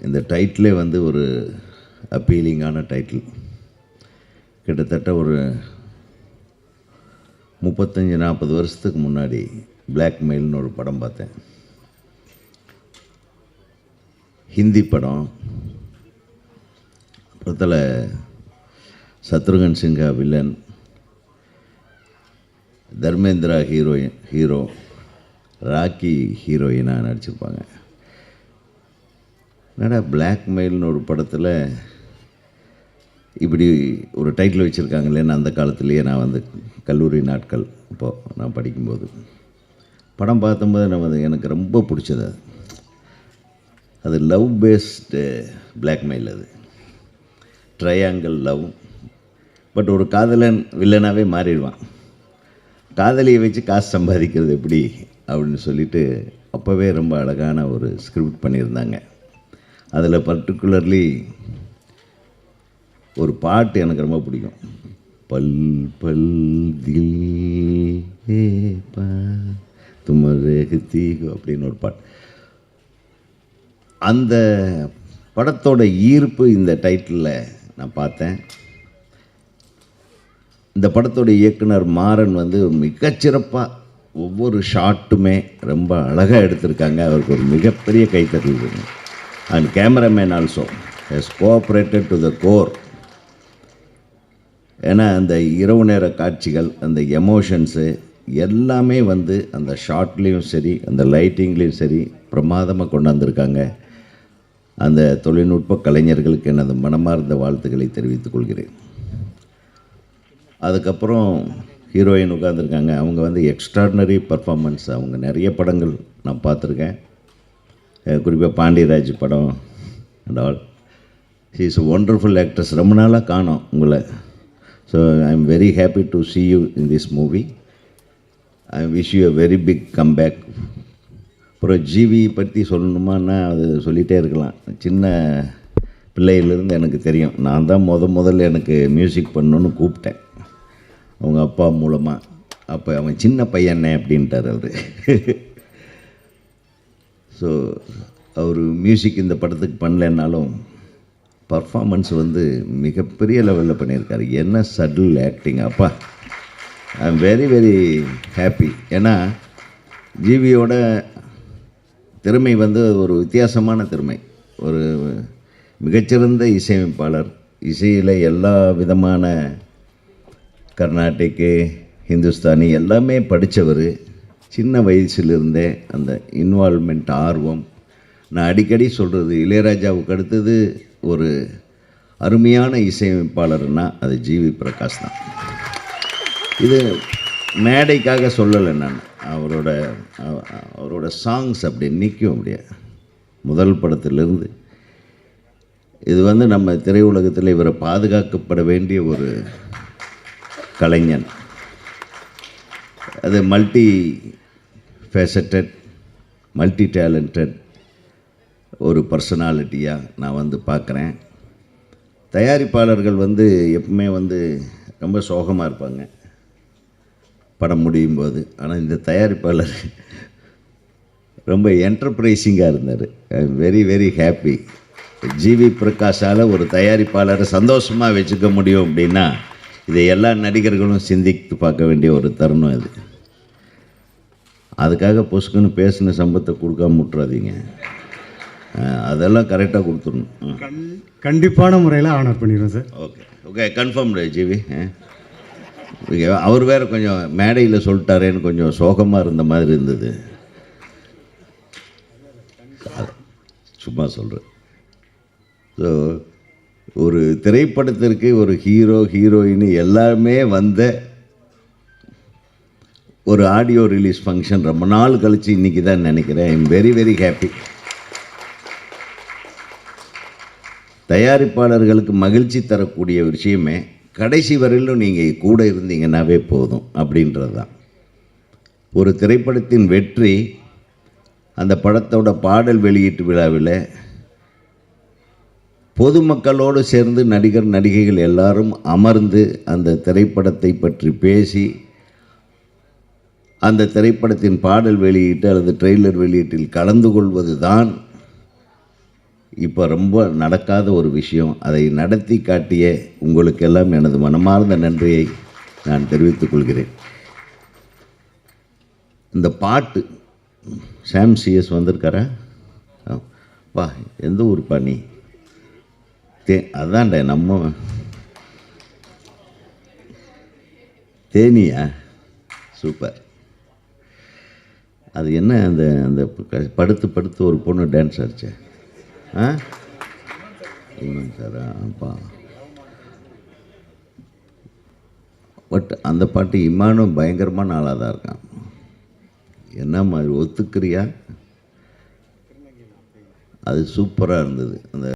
இந்த டைட்டிலே வந்து ஒரு அப்பீலிங்கான டைட்டில். கிட்டத்தட்ட ஒரு 35-40 வருஷத்துக்கு முன்னாடி பிளாக்மெயில்னு ஒரு படம் பார்த்தேன். ஹிந்தி படம். படத்தில் சத்ருகன் சின்ஹா வில்லன், தர்மேந்திரா ஹீரோ, ராக்கி ஹீரோயினாக நடிச்சிருப்பாங்க. என்னடா பிளாக்மெயில்னு ஒரு படத்தில் இப்படி ஒரு டைட்டில் வச்சுருக்காங்களேன்னு அந்த காலத்துலேயே நான் வந்து கல்லூரி நாட்கள் இப்போது நான் படிக்கும்போது படம் பார்த்தம்போது எனக்கு ரொம்ப பிடிச்சது. அது லவ் பேஸ்டு பிளாக்மெயில். அது ட்ரையாங்கிள் லவ். பட் ஒரு காதலன் வில்லனாகவே மாறிடுவான். காதலியை வச்சு காசு சம்பாதிக்கிறது எப்படி அப்படின்னு சொல்லிட்டு அப்போவே ரொம்ப அழகான ஒரு ஸ்கிரிப்ட் பண்ணியிருந்தாங்க. அதில் பர்டிகுலர்லி ஒரு பாட்டு எனக்கு ரொம்ப பிடிக்கும். பல் பல் தில் துமரேகி அப்படின்னு ஒரு பாட்டு. அந்த படத்தோட ஈர்ப்பு இந்த டைட்டிலில் நான் பார்த்தேன். இந்த படத்தோட இயக்குனர் மாறன் வந்து மிகச்சிறப்பாக ஒவ்வொரு ஷாட்டுமே ரொம்ப அழகாக எடுத்திருக்காங்க. அவருக்கு ஒரு மிகப்பெரிய கைத்தட்டல். And cameraman also has cooperated to the core. ஏன்னா அந்த இரவு நேர காட்சிகள், அந்த எமோஷன்ஸு எல்லாமே வந்து அந்த ஷாட்லேயும் சரி, அந்த லைட்டிங்லேயும் சரி பிரமாதமாக கொண்டு வந்திருக்காங்க. அந்த தொழில்நுட்ப கலைஞர்களுக்கு எனது மனமார்ந்த வாழ்த்துக்களை தெரிவித்துக் கொள்கிறேன். அதுக்கப்புறம் ஹீரோயின் உட்காந்துருக்காங்க. அவங்க வந்து எக்ஸ்ட்ராடினரி பர்ஃபார்மன்ஸ். அவங்க நிறைய படங்கள் நான் பார்த்துருக்கேன். குறிப்பாக பாண்டியராஜ் படம் and all. She is wonderful actress. ரொம்ப நாளாக காணோம் உங்களை. So I am very happy to see you in this movie. I wish you a very big comeback. அப்புறம் ஜிவி பற்றி சொல்லணுமான்னா அது சொல்லிகிட்டே இருக்கலாம். சின்ன பிள்ளையிலேருந்து எனக்கு தெரியும். நான் தான் முதல்ல எனக்கு மியூசிக் பண்ணணுன்னு கூப்பிட்டேன் அவங்க அப்பா மூலமாக. அப்போ அவன் சின்ன பையனே அப்படின்ட்டார் அவர். ஸோ அவர் மியூசிக் இந்த படத்துக்கு பண்ணலைன்னாலும் பர்ஃபார்மன்ஸ் வந்து மிகப்பெரிய லெவலில் பண்ணியிருக்காரு. என்ன சட்டில் ஆக்டிங். அப்பா ஐ எம் வெரி வெரி ஹாப்பி. ஏன்னா ஜிவியோட திறமை வந்து ஒரு வித்தியாசமான திறமை. ஒரு மிகச்சிறந்த இசையமைப்பாளர். இசையில் எல்லா விதமான கர்நாடிக்கு, ஹிந்துஸ்தானி எல்லாமே படித்தவர். சின்ன வயசிலிருந்தே அந்த இன்வால்மெண்ட், ஆர்வம். நான் அடிக்கடி சொல்கிறது, இளையராஜாவுக்கு அடுத்தது ஒரு அருமையான இசையமைப்பாளர்னால் அது ஜிவி பிரகாஷ் தான். இது மேடைக்காக சொல்லலை நான். அவரோட சாங்ஸ் அப்படி நிற்கும் அப்படியே முதல் படத்திலிருந்து. இது வந்து நம்ம திரையுலகத்தில் இவரை பாதுகாக்கப்பட வேண்டிய ஒரு கலைஞன். அது மல்டி ஃபேசட்டட், மல்டி டேலண்டட் ஒரு பர்சனாலிட்டியாக நான் வந்து பார்க்குறேன். தயாரிப்பாளர்கள் வந்து எப்பவுமே வந்து ரொம்ப சோகமாக இருப்பாங்க படம் முடியும் போது. ஆனால் இந்த தயாரிப்பாளர் ரொம்ப என்டர்பிரைசிங்காக இருந்தார். I am very very happy. GV பிரகாஷால் ஒரு தயாரிப்பாளரை சந்தோஷமாக வச்சுக்க முடியும் அப்படின்னா இதை எல்லா நடிகர்களும் சிந்தித்து பார்க்க வேண்டிய ஒரு தருணம் இது. அதுக்காக பொசுக்குன்னு பேசின சம்பத்தை கொடுக்காம விட்டுறாதீங்க. அதெல்லாம் கரெக்டாக கொடுத்துடணும். கண்டிப்பான முறையில் ஆனர் பண்ணிடுறோம் sir. Okay okay confirmed GV. அவர் வேறு கொஞ்சம் மேடையில் சொல்லிட்டாரேன்னு கொஞ்சம் சோகமாக இருந்த மாதிரி இருந்தது. சும்மா சொல்கிறேன். ஸோ ஒரு திரைப்படத்திற்கு ஒரு ஹீரோ, ஹீரோயின் எல்லாமே வந்த ஒரு ஆடியோ ரிலீஸ் ஃபங்க்ஷன் ரொம்ப நாள் கழித்து இன்றைக்கி தான் நினைக்கிறேன். I am very very happy. தயாரிப்பாளர்களுக்கு மகிழ்ச்சி தரக்கூடிய விஷயமே கடைசி வரையிலும் நீங்கள் கூட இருந்தீங்கன்னாவே போதும் அப்படின்றது தான். ஒரு திரைப்படத்தின் வெற்றி அந்த படத்தோட பாடல் வெளியீட்டு விழாவில் பொதுமக்களோடு சேர்ந்து நடிகர் நடிகைகள் எல்லாரும் அமர்ந்து அந்த திரைப்படத்தை பற்றி பேசி அந்த திரைப்படத்தின் பாடல் வெளியீட்டு அல்லது ட்ரெய்லர் வெளியீட்டில் கலந்து கொள்வது தான் இப்போ ரொம்ப நடக்காத ஒரு விஷயம். அதை நடத்தி காட்டிய உங்களுக்கெல்லாம் எனது மனமார்ந்த நன்றியை நான் தெரிவித்துக் கொள்கிறேன். இந்த பாட்டு சாம் சிஎஸ் வந்திருக்காரா? பா, எந்த ஊருப்பா நீ? அதான்டா நம்ம தேனியா? சூப்பர். அது என்ன அந்த அந்த படுத்து படுத்து ஒரு பொண்ணு டான்ஸ் ஆடிச்சே? இவன் சாரா? அப்பா, பட் அந்த பாட்டு இமானும் பயங்கரமான ஆளாக தான் இருக்கான். என்ன மாதிரி ஒத்துக்கிறியா? அது சூப்பராக இருந்தது. அந்த